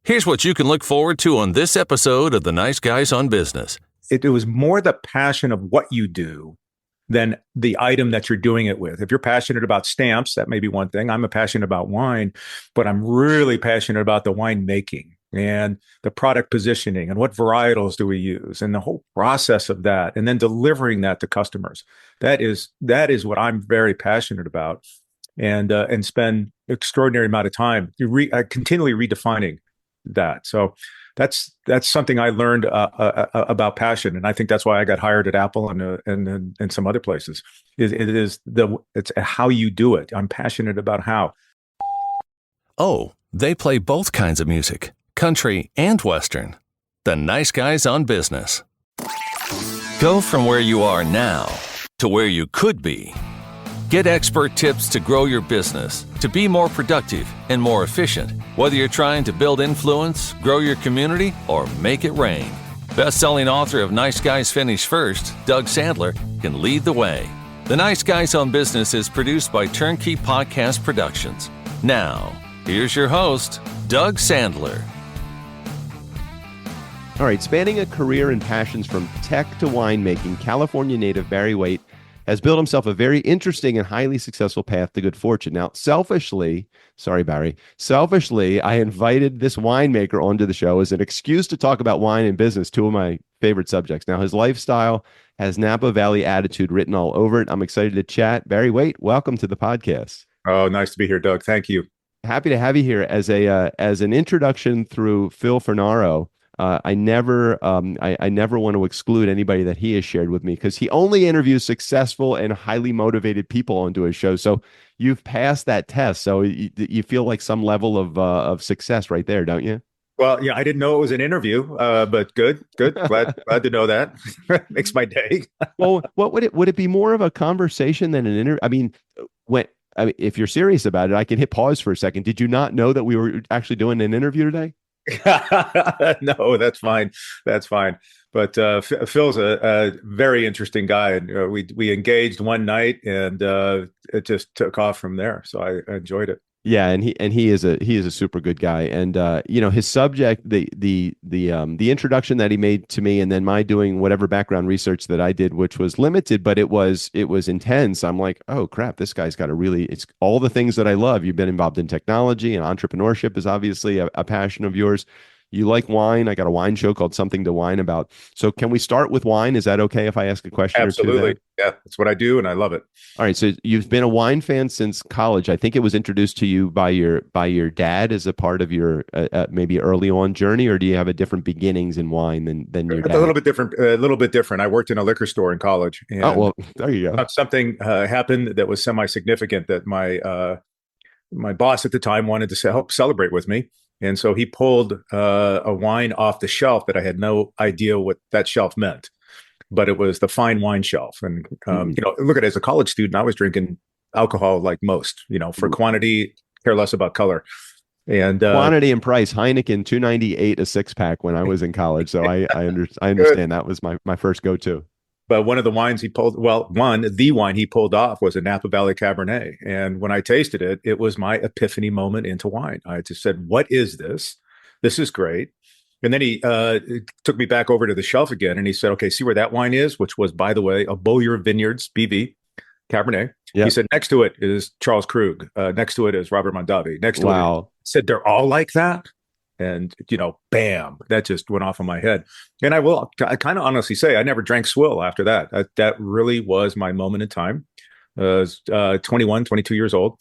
Here's what you can look forward to on this episode of The Nice Guys on Business. It was more the passion of what you do than the item that you're doing it with. If you're passionate about stamps, that may be one thing. I'm passionate about wine, but I'm really passionate about the wine making and the product positioning and what varietals do we use and the whole process of that, and then delivering that to customers. That is what I'm very passionate about, and spend extraordinary amount of time continually redefining that. So that's something I learned about passion, and I think that's why I got hired at Apple and some other places. It's how you do it. I'm passionate about how. Oh, they play both kinds of music, country and Western. The Nice Guys on Business. Go from where you are now to where you could be. Get expert tips to grow your business, to be more productive and more efficient, whether you're trying to build influence, grow your community, or make it rain. Best-selling author of Nice Guys Finish First, Doug Sandler, can lead the way. The Nice Guys on Business is produced by TurnKey Podcast Productions. Now, here's your host, Doug Sandler. All right, spanning a career and passions from tech to winemaking, California native Barry Waitte has built himself a very interesting and highly successful path to good fortune. Now, selfishly, I invited this winemaker onto the show as an excuse to talk about wine and business, two of my favorite subjects. Now, his lifestyle has Napa Valley attitude written all over it. I'm excited to chat. Barry Waitte, welcome to the podcast. Oh, nice to be here, Doug. Thank you. Happy to have you here as an introduction through Phil Fernaro. I never want to exclude anybody that he has shared with me, because he only interviews successful and highly motivated people onto his show. So you've passed that test. So you feel like some level of success right there, don't you? Well, yeah, I didn't know it was an interview, but good. Glad to know that. Makes my day. Well, would it be more of a conversation than an interview? I mean, if you're serious about it, I can hit pause for a second. Did you not know that we were actually doing an interview today? No, that's fine. But Phil's a very interesting guy, and we engaged one night, and it just took off from there. So I enjoyed it. Yeah, and he is a super good guy, and his subject, the introduction that he made to me, and then my doing whatever background research that I did, which was limited, but it was intense. I'm like, oh crap, this guy's got it's all the things that I love. You've been involved in technology, and entrepreneurship is obviously a passion of yours. You like wine. I got a wine show called Something to Wine About. So can we start with wine? Is that okay if I ask a question? Absolutely. Or two? Yeah, that's what I do, and I love it. All right. So you've been a wine fan since college. I think it was introduced to you by your dad as a part of your maybe early on journey, or do you have a different beginnings in wine than your dad? A little bit different. I worked in a liquor store in college. And oh, well, there you go. Something happened that was semi-significant that my boss at the time wanted to help celebrate with me. And so he pulled a wine off the shelf that I had no idea what that shelf meant, but it was the fine wine shelf. And, look at it, as a college student, I was drinking alcohol like most, for quantity, care less about color. And quantity and price, Heineken, $2.98 a 6-pack when I was in college. So I understand that was my first go-to. But one of the wines the wine he pulled off was a Napa Valley Cabernet. And when I tasted it, it was my epiphany moment into wine. I just said, what is this? This is great. And then he took me back over to the shelf again, and he said, okay, see where that wine is, which was, by the way, a Beaulieu Vineyards BV Cabernet. Yep. He said, next to it is Charles Krug. Next to it is Robert Mondavi. Next to it, said, they're all like that. And, bam, that just went off in my head. And I kind of honestly say, I never drank swill after that. That really was my moment in time. I was 21, 22 years old.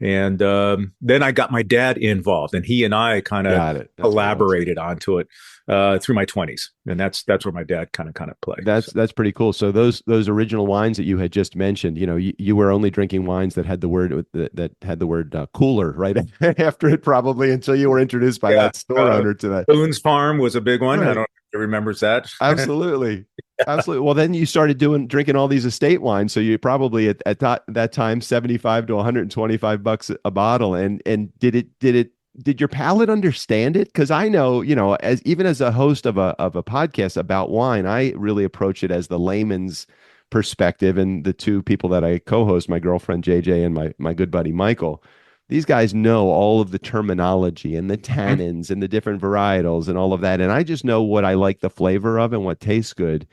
And then I got my dad involved, and he and I kind of collaborated onto it through my 20s. And that's where my dad kind of played. That's pretty cool. So those original wines that you had just mentioned, you were only drinking wines that had the word cooler right after it, probably, until you were introduced by that store owner to that. Boone's Farm was a big one. Right. I don't know if you remembers that. Absolutely. Absolutely. Well, then you started drinking all these estate wines. So you probably at that time, $75 to $125 a bottle. And did your palate understand it? Because I know, as a host of a podcast about wine, I really approach it as the layman's perspective. And the two people that I co-host, my girlfriend JJ and my good buddy Michael, these guys know all of the terminology and the tannins and the different varietals and all of that. And I just know what I like the flavor of and what tastes good.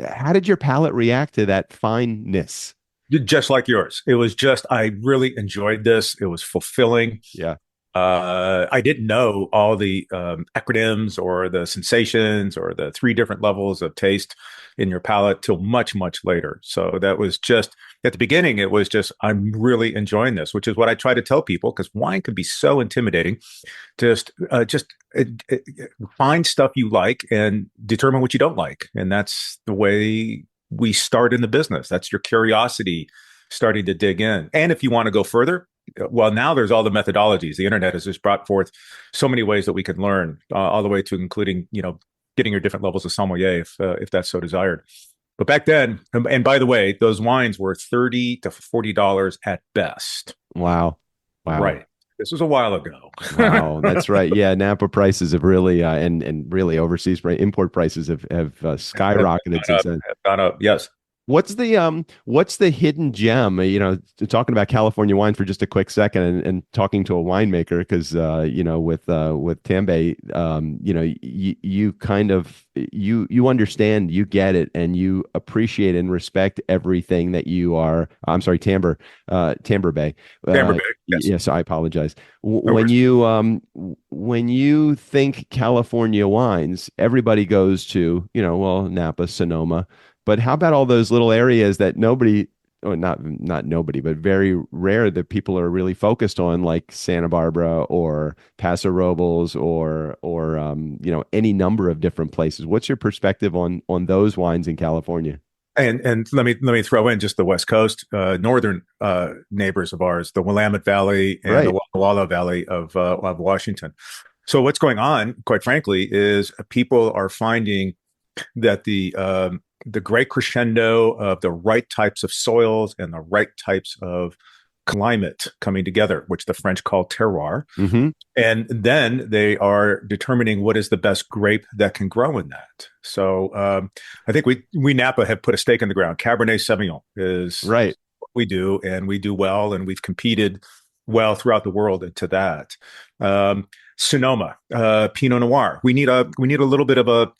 How did your palate react to that fineness? Just like yours. It was just, I really enjoyed this. It was fulfilling. Yeah. I didn't know all the acronyms or the sensations or the three different levels of taste in your palate till much, much later. So that was just at the beginning, it was just, I'm really enjoying this, which is what I try to tell people, because wine can be so intimidating. Just find stuff you like and determine what you don't like. And that's the way we start in the business. That's your curiosity starting to dig in. And if you want to go further, well, now there's all the methodologies. The internet has just brought forth so many ways that we can learn, all the way to including, getting your different levels of sommelier if that's so desired. But back then, and by the way, those wines were $30 to $40 at best. Wow. Right. This was a while ago. Wow, that's right. Yeah, Napa prices have really and really overseas import prices have skyrocketed since then. Have gone up. Yes. What's the hidden gem? Talking about California wine for just a quick second, and talking to a winemaker, because with Tamber, you kind of you understand, you get it, and you appreciate and respect everything that you are. I'm sorry, Tamber Bey. Tamber Bey. Yes. Yes, I apologize. When you think California wines, everybody goes to Napa, Sonoma. But how about all those little areas that nobody, or not nobody, but very rare that people are really focused on, like Santa Barbara or Paso Robles or any number of different places? What's your perspective on those wines in California? And let me throw in just the West Coast, northern neighbors of ours, the Willamette Valley and the Walla Walla Valley of Washington. So what's going on, quite frankly, is people are finding that the great crescendo of the right types of soils and the right types of climate coming together, which the French call terroir. Mm-hmm. And then they are determining what is the best grape that can grow in that. So I think we Napa have put a stake in the ground. Cabernet Sauvignon is right. What we do, and we do well, and we've competed well throughout the world into that. Sonoma, Pinot Noir. We need a little bit of a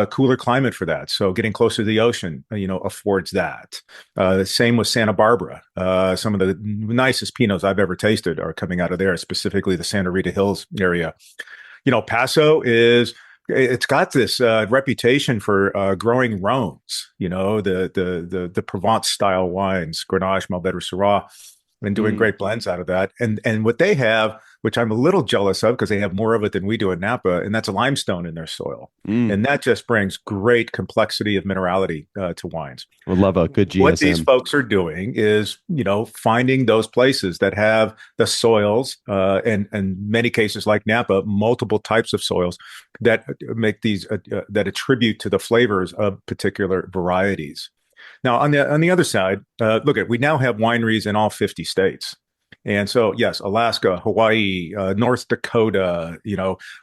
cooler climate for that. So getting closer to the ocean, affords that. Same with Santa Barbara. Some of the nicest Pinots I've ever tasted are coming out of there, specifically the Santa Rita Hills area. Paso it's got this reputation for growing Rhones, the Provence style wines, Grenache, Malbec, Syrah, and doing great blends out of that. And what they have, which I'm a little jealous of because they have more of it than we do in Napa, and that's a limestone in their soil. And that just brings great complexity of minerality to wines. We'll love a good GSM. What these folks are doing is, finding those places that have the soils, and in many cases like Napa, multiple types of soils that make these, that attribute to the flavors of particular varieties. Now, on the other side, we now have wineries in all 50 states. And so, yes, Alaska, Hawaii, North Dakota,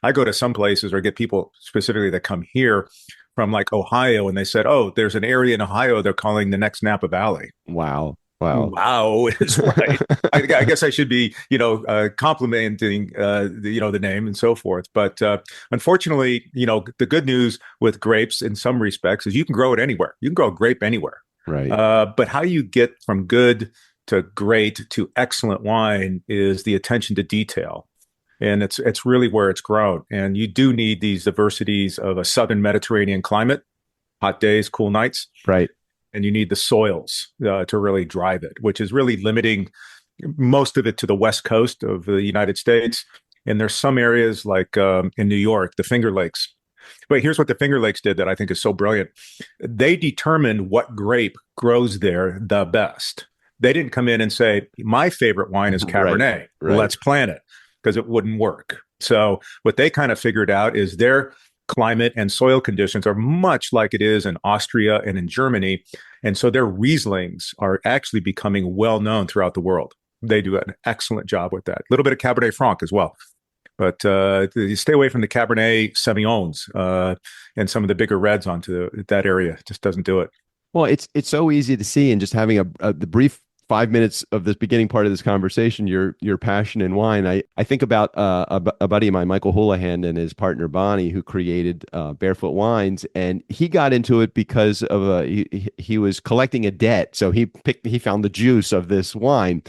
I go to some places or get people specifically that come here from like Ohio, and they said, oh, there's an area in Ohio they're calling the next Napa Valley. Wow is right. I guess I should be, complimenting, the name and so forth. But unfortunately, the good news with grapes in some respects is you can grow it anywhere. You can grow a grape anywhere. Right. But how you get from good to great to excellent wine is the attention to detail. And it's really where it's grown. And you do need these diversities of a southern Mediterranean climate, hot days, cool nights. Right. And you need the soils to really drive it, which is really limiting most of it to the West Coast of the United States. And there's some areas like in New York, the Finger Lakes. But here's what the Finger Lakes did that I think is so brilliant. They determined what grape grows there the best. They didn't come in and say, my favorite wine is Cabernet. Right. Let's plant it, because it wouldn't work. So what they kind of figured out is their climate and soil conditions are much like it is in Austria and in Germany. And so their Rieslings are actually becoming well known throughout the world. They do an excellent job with that. A little bit of Cabernet Franc as well. But you stay away from the Cabernet Sauvignons and some of the bigger reds onto that area. It just doesn't do it. Well, it's so easy to see, and just having the brief 5 minutes of this beginning part of this conversation, your passion in wine. I think about a buddy of mine, Michael Houlihan, and his partner Bonnie, who created Barefoot Wines, and he got into it because of he was collecting a debt, so he found the juice of this wine.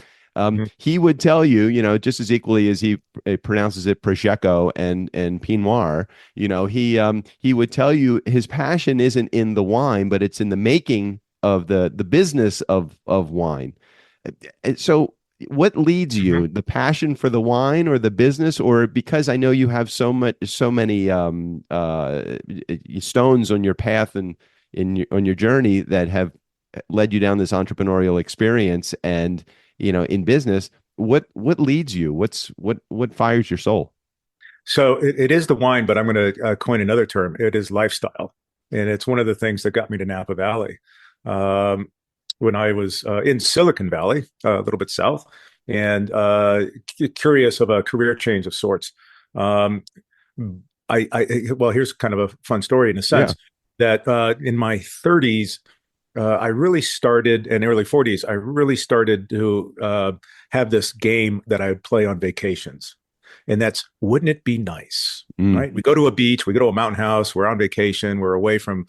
He would tell you, just as equally as he pronounces it Prosecco and Pinot Noir, he would tell you his passion isn't in the wine, but it's in the making of the business of wine. So what leads you, the passion for the wine or the business, or because I know you have so many stones on your path and on your journey that have led you down this entrepreneurial experience and, in business, what leads you? What fires your soul? So it is the wine, but I'm going to coin another term. It is lifestyle. And it's one of the things that got me to Napa Valley. When I was in Silicon Valley, a little bit south, and curious of a career change of sorts. Well, here's kind of a fun story in a sense that in my 30s, I really started, in early 40s, I really started to have this game that I would play on vacations. And that's, wouldn't it be nice, right? We go to a beach, we go to a mountain house, we're on vacation, we're away from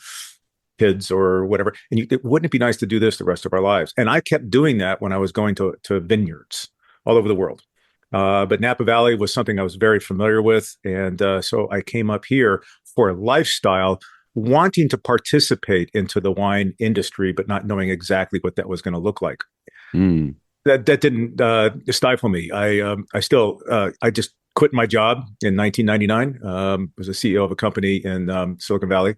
kids or whatever. And wouldn't it be nice to do this the rest of our lives? And I kept doing that when I was going to vineyards all over the world. But Napa Valley was something I was very familiar with. And so I came up here for lifestyle, wanting to participate into the wine industry, but not knowing exactly what that was going to look like. That didn't stifle me. I just quit my job in 1999. Was a CEO of a company in Silicon Valley.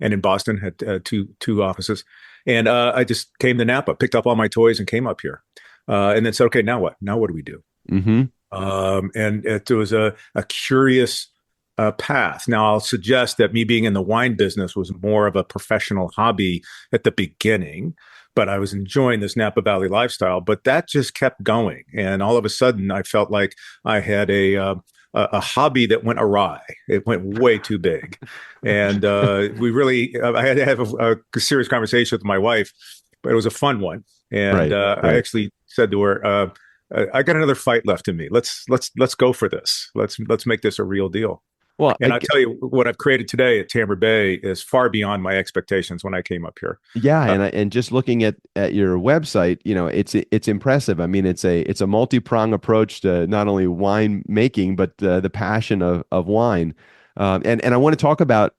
And in Boston, had two offices. And I just came to Napa, picked up all my toys and came up here. And then said, okay, now what? Now what do we do? And it was a curious path. Now, I'll suggest that me being in the wine business was more of a professional hobby at the beginning, but I was enjoying this Napa Valley lifestyle. But that just kept going. And all of a sudden, I felt like I had a hobby that went awry. It went way too big. And I had to have a serious conversation with my wife, but it was a fun one. And I actually said to her, I got another fight left in me. Let's go for this. Let's make this a real deal. Well, and I tell you, what I've created today at Tamber Bey is far beyond my expectations when I came up here. Yeah, and just looking at your website, it's impressive. I mean, it's a multi-pronged approach to not only wine making, but the passion of wine. And I want to talk about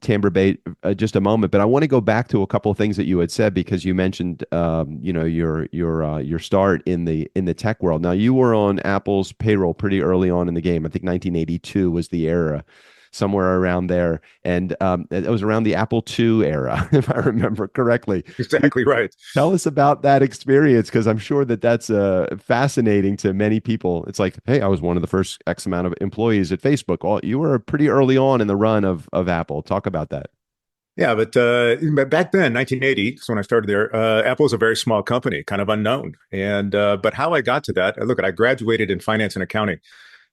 Tamber Bey just a moment, but I want to go back to a couple of things that you had said, because you mentioned your start in the tech world. Now, you were on Apple's payroll pretty early on in the game. I think 1982 was the era, somewhere around there, and it was around the Apple II era, if I remember correctly. Exactly right. Tell us about that experience, because I'm sure that's fascinating to many people. It's like, hey, I was one of the first X amount of employees at Facebook. You were pretty early on in the run of Apple. Talk about that. Yeah, but back then, 1980, so when I started there, Apple was a very small company, kind of unknown. And but how I got to that, I graduated in finance and accounting.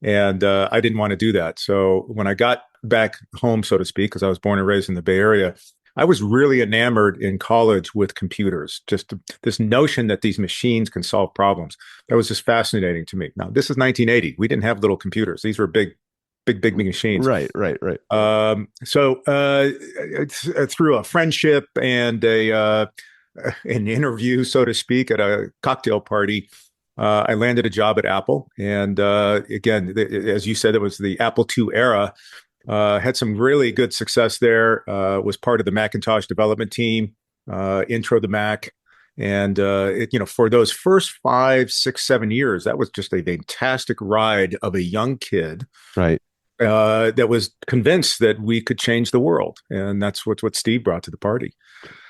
And I didn't want to do that. So when I got back home, so to speak, because I was born and raised in the Bay Area, I was really enamored in college with computers, just this notion that these machines can solve problems. That was just fascinating to me. Now, this is 1980. We didn't have little computers. These were big machines. Right. So through a friendship and an interview, so to speak, at a cocktail party, I landed a job at Apple. And again, as you said, it was the Apple II era. Had some really good success there. Was part of the Macintosh development team, intro to Mac. And, for those first 5, 6, 7 years, that was just a fantastic ride of a young kid. Right. That was convinced that we could change the world. And that's what Steve brought to the party.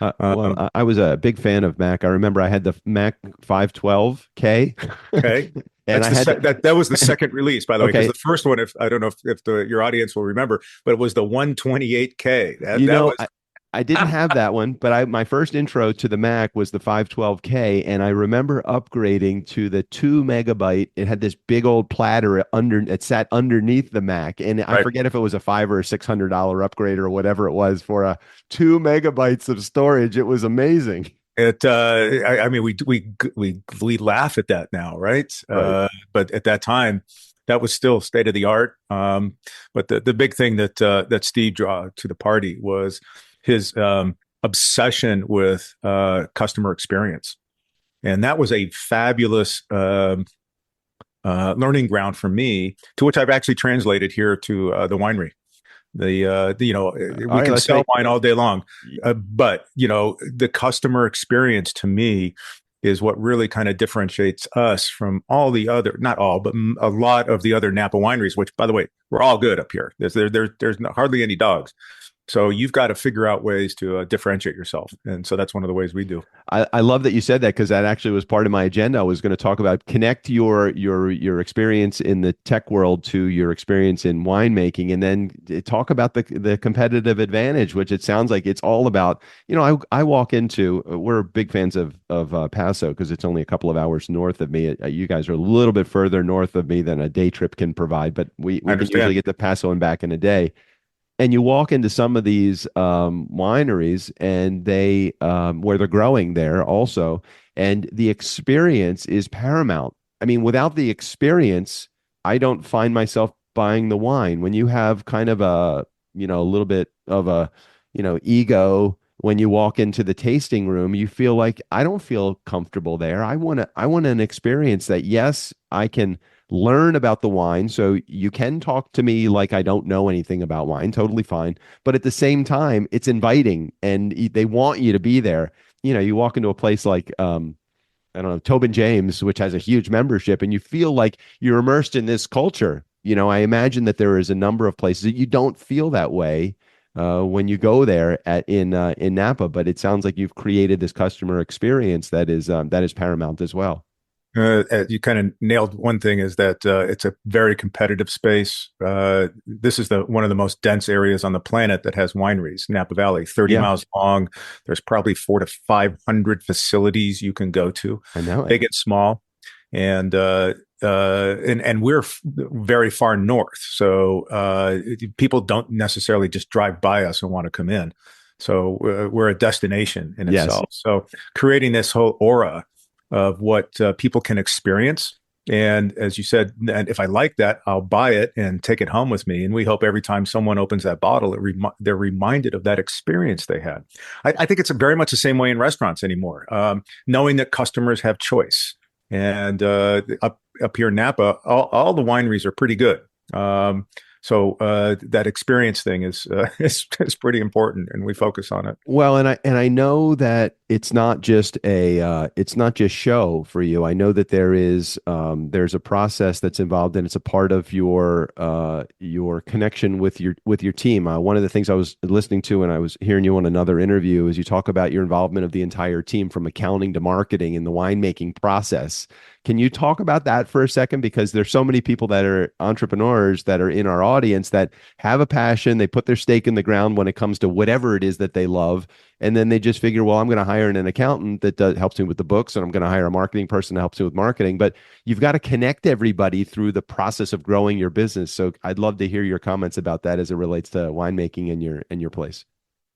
Well, I was a big fan of Mac. I remember I had the Mac 512K. Okay. And that was the second release, by the way, because the first one, I don't know if your audience will remember, but it was the 128K. I didn't have that one, but my first intro to the Mac was the 512K, and I remember upgrading to the 2 megabyte. It had this big old platter it sat underneath the Mac, and I forget if it was a $500 or $600 upgrade or whatever it was for a 2 megabytes of storage. It was amazing. I mean, we laugh at that now, right? Right. But at that time, that was still state of the art. But the big thing that Steve brought to the party was his obsession with customer experience, and that was a fabulous learning ground for me, to which I've actually translated here to the winery. All We right, can let's sell make wine all day long, but the customer experience to me is what really kind of differentiates us from all the other, not all, but a lot of the other Napa wineries, which, by the way, we're all good up here. There's hardly any dogs. So you've got to figure out ways to differentiate yourself. And so that's one of the ways we do. I love that you said that, because that actually was part of my agenda. I was going to talk about connect your experience in the tech world to your experience in winemaking, and then talk about the competitive advantage, which it sounds like it's all about. I walk into, we're big fans of Paso, because it's only a couple of hours north of me. You guys are a little bit further north of me than a day trip can provide, but we can usually get to Paso and back in a day. And you walk into some of these wineries, and they where they're growing there also, and the experience is paramount. I mean, without the experience, I don't find myself buying the wine. When you have kind of a little bit of a, ego when you walk into the tasting room, you feel like I don't feel comfortable there. I want an experience that, yes, I can learn about the wine. So you can talk to me like I don't know anything about wine, totally fine. But at the same time, it's inviting, and they want you to be there. You walk into a place like, I don't know, Tobin James, which has a huge membership, and you feel like you're immersed in this culture. I imagine that there is a number of places that you don't feel that way when you go there in Napa, but it sounds like you've created this customer experience that is paramount as well. You kind of nailed one thing, is that it's a very competitive space. This is one of the most dense areas on the planet that has wineries. Napa Valley, 30 Yeah. miles long. There's probably 400 to 500 facilities you can go to. I know it. Big and small, and we're very far north, so people don't necessarily just drive by us and want to come in. So we're a destination in Yes. itself. So creating this whole aura of what people can experience. And as you said, and if I like that, I'll buy it and take it home with me. And we hope every time someone opens that bottle, they're reminded of that experience they had. I think it's very much the same way in restaurants anymore, knowing that customers have choice. And up here in Napa, all the wineries are pretty good. So that experience thing is pretty important, and we focus on it. Well, and I know that it's not just show for you. I know that there's a process that's involved, and it's a part of your connection with your team. One of the things I was listening to, and I was hearing you on another interview, is you talk about your involvement of the entire team, from accounting to marketing in the winemaking process. Can you talk about that for a second? Because there's so many people that are entrepreneurs that are in our audience that have a passion. They put their stake in the ground when it comes to whatever it is that they love. And then they just figure, well, I'm going to hire an accountant that helps me with the books, and I'm going to hire a marketing person that helps me with marketing. But you've got to connect everybody through the process of growing your business. So I'd love to hear your comments about that as it relates to winemaking in your place.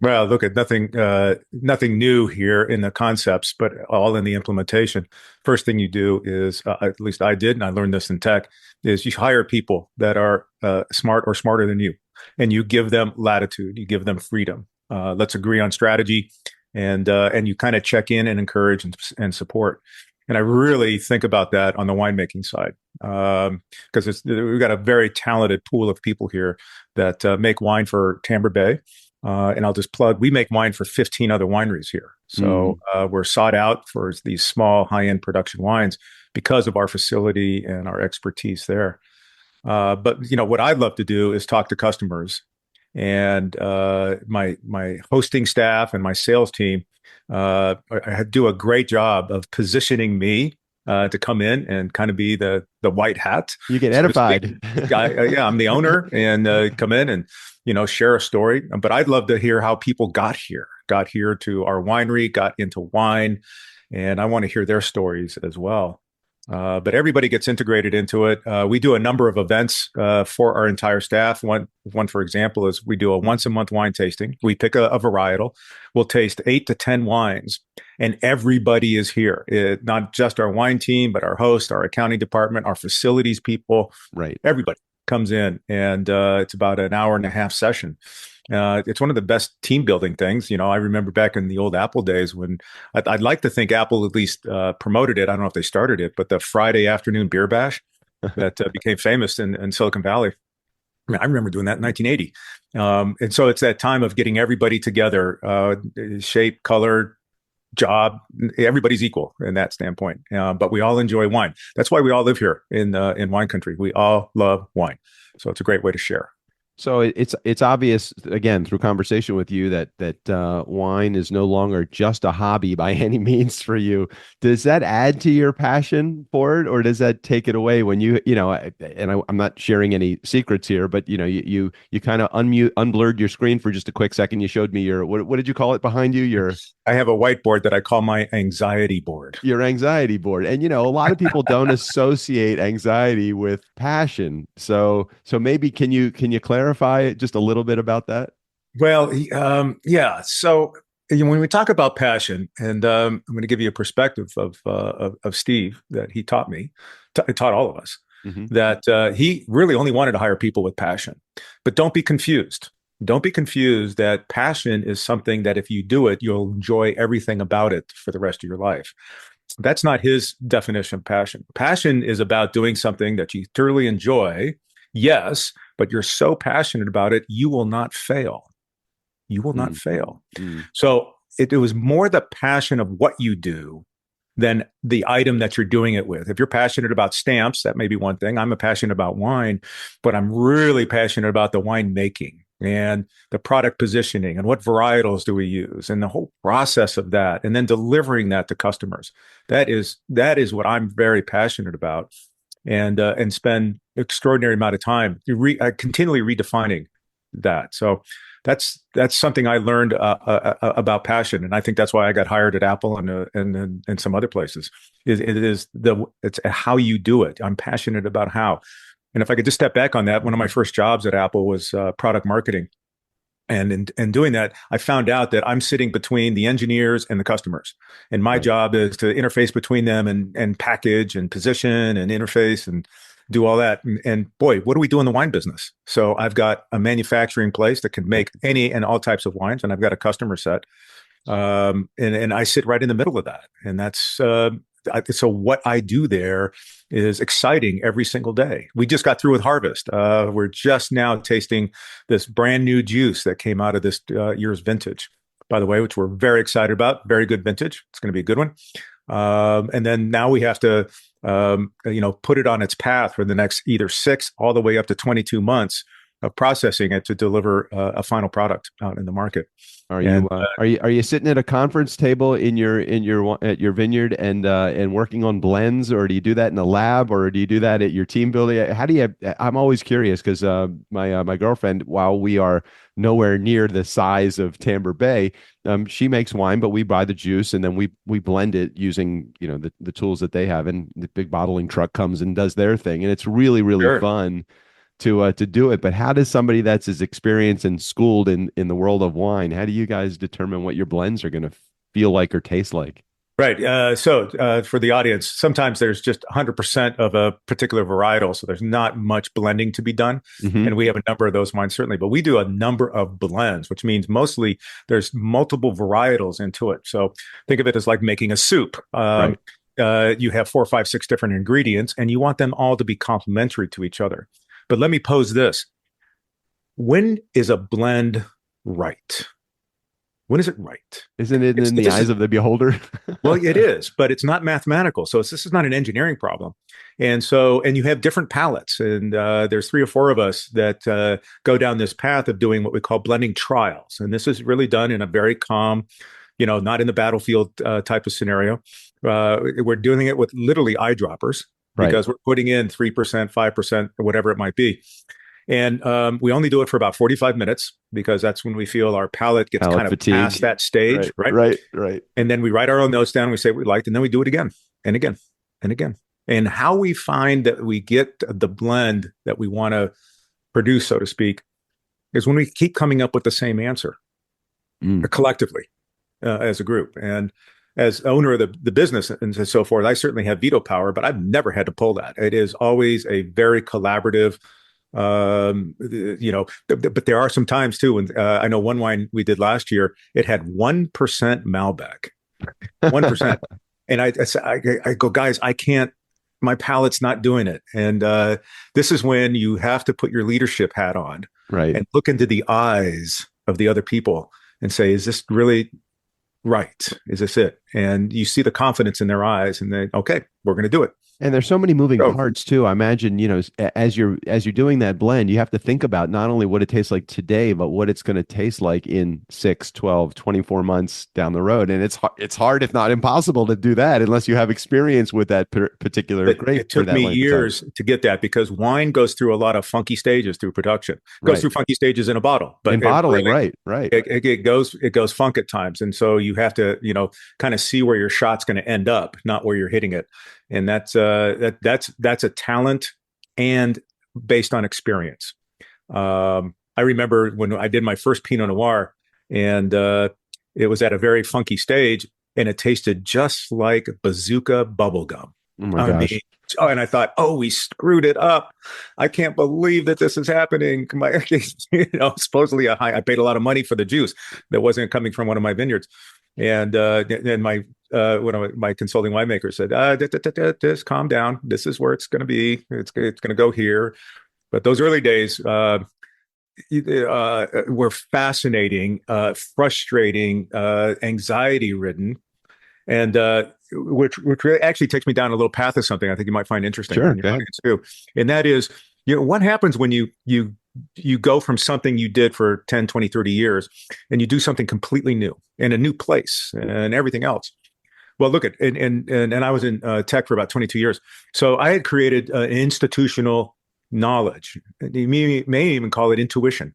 Well, look at nothing new here in the concepts, but all in the implementation. First thing you do is, at least I did, and I learned this in tech, is you hire people that are smart or smarter than you, and you give them latitude, you give them freedom. Let's agree on strategy, and you kind of check in and encourage and support. And I really think about that on the winemaking side, because we've got a very talented pool of people here that make wine for Tamber Bey. And I'll just plug, we make wine for 15 other wineries here. So we're sought out for these small, high-end production wines because of our facility and our expertise there. But what I'd love to do is talk to customers, and my hosting staff and my sales team do a great job of positioning me to come in and kind of be the white hat. You get edified. Yeah, I'm the owner, and come in and share a story. But I'd love to hear how people got here to our winery, got into wine, and I want to hear their stories as well. But everybody gets integrated into it. We do a number of events for our entire staff. One, for example, is we do a once-a-month wine tasting. We pick a varietal. We'll taste 8 to 10 wines, and everybody is here. Not just our wine team, but our host, our accounting department, our facilities people. Right. Everybody comes in, and it's about an hour and a half session. It's one of the best team building things. I remember back in the old Apple days when I'd like to think Apple at least promoted it. I don't know if they started it, but the Friday afternoon beer bash that became famous in Silicon Valley. I remember doing that in 1980. And so it's that time of getting everybody together, shape, color, job. Everybody's equal in that standpoint. But we all enjoy wine. That's why we all live here in wine country. We all love wine. So it's a great way to share. So it's obvious again through conversation with you that wine is no longer just a hobby by any means for you. Does that add to your passion for it, or does that take it away when I'm not sharing any secrets here, but you kind of unblurred your screen for just a quick second. You showed me your what did you call it behind you? I have a whiteboard that I call my anxiety board. Your anxiety board, and a lot of people don't associate anxiety with passion. So maybe can you clarify just a little bit about that? Well, yeah. So when we talk about passion, and I'm going to give you a perspective of Steve that he taught me, taught all of us, that he really only wanted to hire people with passion. But don't be confused. Don't be confused that passion is something that if you do it, you'll enjoy everything about it for the rest of your life. That's not his definition of passion. Passion is about doing something that you thoroughly enjoy. Yes, but you're so passionate about it, you will not fail. You will not fail. So it was more the passion of what you do than the item that you're doing it with. If you're passionate about stamps, that may be one thing. I'm passionate about wine, but I'm really passionate about the wine making and the product positioning and what varietals do we use and the whole process of that, and then delivering that to customers. That is what I'm very passionate about, and spend extraordinary amount of time continually redefining that. So that's something I learned about passion, and I think that's why I got hired at Apple and some other places. It's how you do it. I'm passionate about how. And if I could just step back on that, one of my first jobs at Apple was product marketing. And in doing that, I found out that I'm sitting between the engineers and the customers. And my job is to interface between them and package and position and interface and do all that. And boy, what do we do in the wine business? So I've got a manufacturing place that can make any and all types of wines. And I've got a customer set. And I sit right in the middle of that. And that's so what I do there is exciting every single day. We just got through with harvest. We're just now tasting this brand new juice that came out of this year's vintage, by the way, which we're very excited about. Very good vintage. It's going to be a good one. And then now we have to, put it on its path for the next either 6 all the way up to 22 months of processing it to deliver a final product out in the market. Are you sitting at a conference table at your vineyard and working on blends, or do you do that in a lab, or do you do that at your team building? How do you? I'm always curious because my girlfriend, while we are nowhere near the size of Tamber Bey, she makes wine, but we buy the juice and then we blend it using the tools that they have, and the big bottling truck comes and does their thing, and it's really Sure. fun to do it. But how does somebody that's as experienced and schooled in the world of wine, how do you guys determine what your blends are going to feel like or taste like? Right. So for the audience, sometimes there's just 100% of a particular varietal. So there's not much blending to be done. And we have a number of those wines, certainly. But we do a number of blends, which means mostly there's multiple varietals into it. So think of it as like making a soup. Right. You have 4, 5, 6 different ingredients, and you want them all to be complementary to each other. But let me pose this. When is a blend right? When is it right? Isn't it in the eyes of the beholder? Well, it is, but it's not mathematical. So this is not an engineering problem. And you have different palettes. And there's 3 or 4 of us that go down this path of doing what we call blending trials. And this is really done in a very calm, not in the battlefield type of scenario. We're doing it with literally eyedroppers. Right. Because we're putting in 3%, 5%, or whatever it might be. And we only do it for about 45 minutes because that's when we feel our palate gets kind of fatigue. past that stage. Right. Right. And then we write our own notes down. We say what we liked, and then we do it again and again and again And how we find that we get the blend that we want to produce, so to speak, is when we keep coming up with the same answer collectively as a group. And as owner of the business and so forth, I certainly have veto power, but I've never had to pull that. It is always a very collaborative, but there are some times too. And I know one wine we did last year, it had 1% Malbec, 1%. And I go, guys, I can't, my palate's not doing it. And this is when you have to put your leadership hat on, right, and look into the eyes of the other people and say, is this really right? Is this it? And you see the confidence in their eyes, and they, okay, we're going to do it. And there's so many moving parts too. I imagine, as you're doing that blend, you have to think about not only what it tastes like today, but what it's going to taste like in 6, 12, 24 months down the road. And it's hard, if not impossible, to do that unless you have experience with that particular grape. It took me years to get that, because wine goes through a lot of funky stages through production. It goes through funky stages in a bottle, but in bottling, right. It goes funk at times, and so you have to kind of see where your shot's going to end up, not where you're hitting it. And that's a talent and based on experience. I remember when I did my first Pinot Noir, and it was at a very funky stage, and it tasted just like bazooka bubblegum. Oh my gosh. And I thought, we screwed it up. I can't believe that this is happening. Supposedly I paid a lot of money for the juice that wasn't coming from one of my vineyards. And then one of my consulting winemakers said, just calm down. This is where it's going to be. It's going to go here. But those early days were fascinating, frustrating, anxiety-ridden, and which actually takes me down a little path of something I think you might find interesting. Sure, too. And that is, what happens when you go from something you did for 10, 20, 30 years, and you do something completely new in a new place and everything else. Well, look at, and I was in tech for about 22 years. So I had created institutional knowledge. You may even call it intuition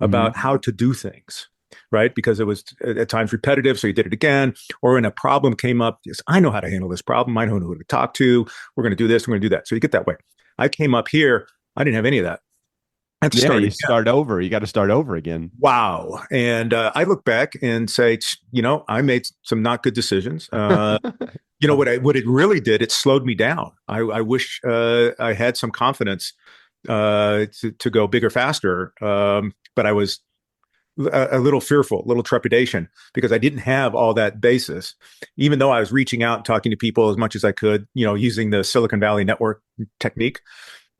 about how to do things, right? Because it was at times repetitive. So you did it again, or when a problem came up, I know how to handle this problem. I know who to talk to. We're going to do this. We're going to do that. So you get that way. I came up here. I didn't have any of that. You start over. You got to start over again. Wow. And I look back and say, I made some not good decisions. What it really did, it slowed me down. I wish I had some confidence to go bigger, faster. But I was a little fearful, a little trepidation, because I didn't have all that basis, even though I was reaching out and talking to people as much as I could, using the Silicon Valley network technique.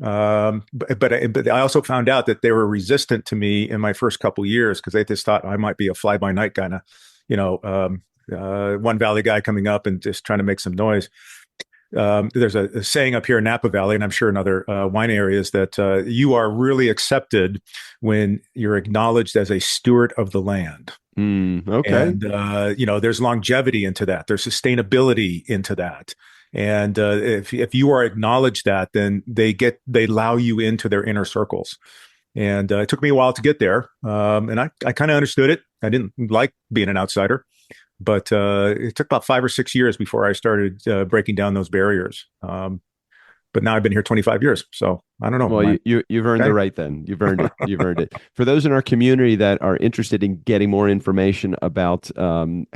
But I also found out that they were resistant to me in my first couple of years, because they just thought I might be a fly by night kind of, one Valley guy coming up and just trying to make some noise. There's a saying up here in Napa Valley, and I'm sure in other wine areas, that you are really accepted when you're acknowledged as a steward of the land. Okay. And, there's longevity into that. There's sustainability into that. And if you are acknowledged that, then they allow you into their inner circles. And it took me a while to get there. And I kind of understood it. I didn't like being an outsider, but it took about 5 or 6 years before I started breaking down those barriers. But now I've been here 25 years, so I don't know. Well, you've earned the right then. You've earned it. You've earned it. For those in our community that are interested in getting more information about how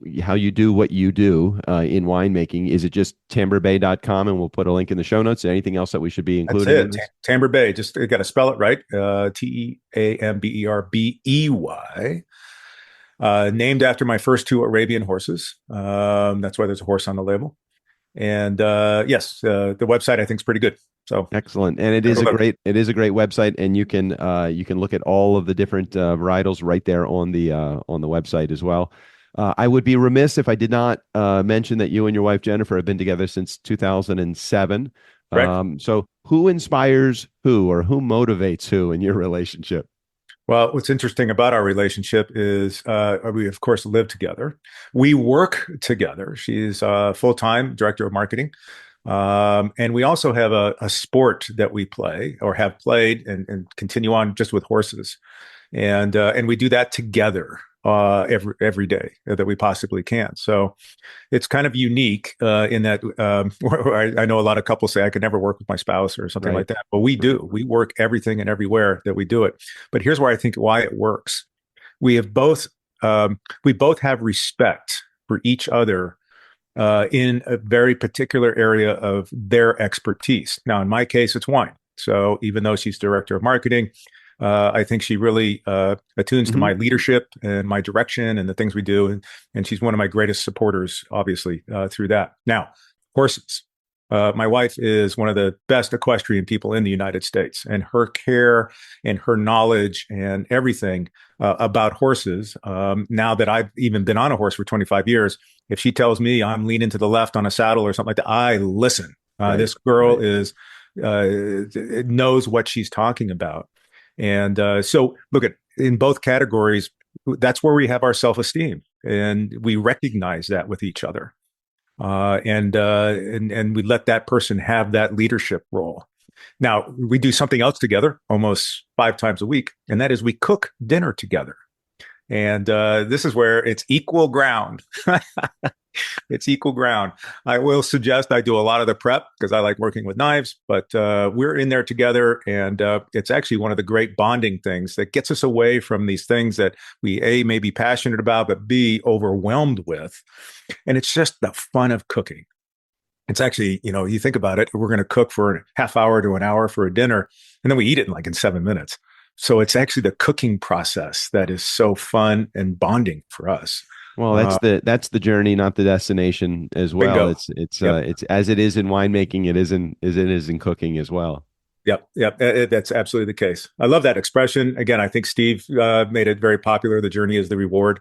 you do what you do in winemaking, is it just tamberbey.com, and we'll put a link in the show notes? Anything else that we should be including? That's it. Tamber Bey. Just got to spell it right. TEAMBERBEY. Named after my first 2 Arabian horses. That's why there's a horse on the label. And yes, the website I think is pretty good. So excellent, and it is a great website, and you can look at all of the different varietals right there on the website as well. I would be remiss if I did not mention that you and your wife Jennifer have been together since 2007. So who inspires who, or who motivates who in your relationship? Well, what's interesting about our relationship is we, of course, live together. We work together. She's full-time director of marketing. And we also have a sport that we play, or have played, and continue on just with horses. And we do that together. every day that we possibly can. So it's kind of unique in that I know a lot of couples say I could never work with my spouse or something like that, but we do. We work everything and everywhere that we do it. But here's where I think why it works. We both have respect for each other in a very particular area of their expertise. Now, in my case, it's wine. So even though she's director of marketing, I think she really attunes to my leadership and my direction and the things we do. And she's one of my greatest supporters, obviously, through that. Now, horses. My wife is one of the best equestrian people in the United States, and her care and her knowledge and everything about horses. Now that I've even been on a horse for 25 years, if she tells me I'm leaning to the left on a saddle or something like that, I listen. This girl knows what she's talking about. And so look in both categories, that's where we have our self-esteem, and we recognize that with each other. And we let that person have that leadership role. Now, we do something else together almost 5 times a week, and that is we cook dinner together. And this is where it's equal ground. It's equal ground. I will suggest I do a lot of the prep because I like working with knives, but we're in there together, and it's actually one of the great bonding things that gets us away from these things that we A, may be passionate about, but B, overwhelmed with. And it's just the fun of cooking. It's actually, you think about it, we're going to cook for a half hour to an hour for a dinner, and then we eat it in 7 minutes. So it's actually the cooking process that is so fun and bonding for us. Well, that's the journey, not the destination as well. Bingo. It's as it is in winemaking, it is in cooking as well. Yep. That's absolutely the case. I love that expression. Again, I think Steve made it very popular. The journey is the reward.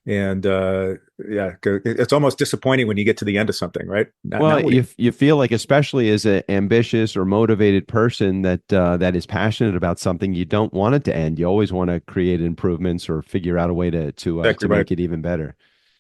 And it's almost disappointing when you get to the end of something, right? You feel like, especially as an ambitious or motivated person that is passionate about something, you don't want it to end. You always want to create improvements or figure out a way to make it even better.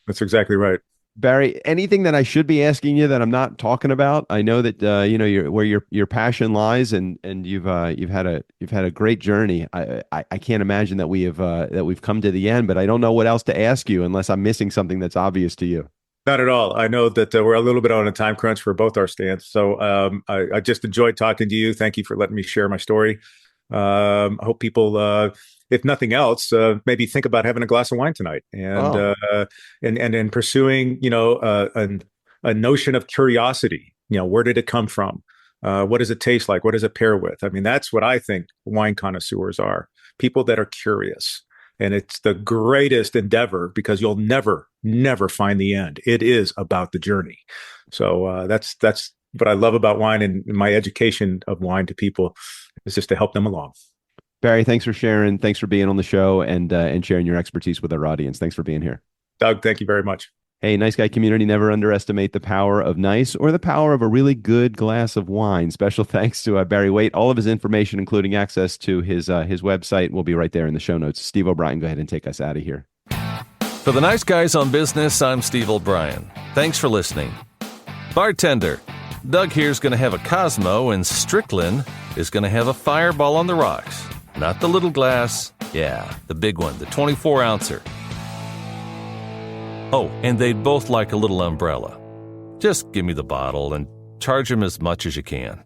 That's exactly right. Barry, anything that I should be asking you that I'm not talking about? I know that where your passion lies, and you've had a great journey. I can't imagine that we've come to the end, but I don't know what else to ask you unless I'm missing something that's obvious to you. Not at all. I know that we're a little bit on a time crunch for both our stands, so I just enjoyed talking to you. Thank you for letting me share my story. I hope people, if nothing else, maybe think about having a glass of wine tonight and pursuing, a notion of curiosity. Where did it come from? What does it taste like? What does it pair with? I mean, that's what I think wine connoisseurs are, people that are curious. And it's the greatest endeavor because you'll never find the end. It is about the journey. So that's what I love about wine, and my education of wine to people is just to help them along. Barry, thanks for sharing. Thanks for being on the show and sharing your expertise with our audience. Thanks for being here. Doug, thank you very much. Hey, Nice Guy community, never underestimate the power of nice or the power of a really good glass of wine. Special thanks to Barry Waitte. All of his information, including access to his website, will be right there in the show notes. Steve O'Brien, go ahead and take us out of here. For the Nice Guys on Business, I'm Steve O'Brien. Thanks for listening. Bartender, Doug here's going to have a Cosmo, and Strickland is going to have a Fireball on the rocks. Not the little glass. Yeah, the big one, the 24-ouncer. Oh, and they'd both like a little umbrella. Just give me the bottle and charge them as much as you can.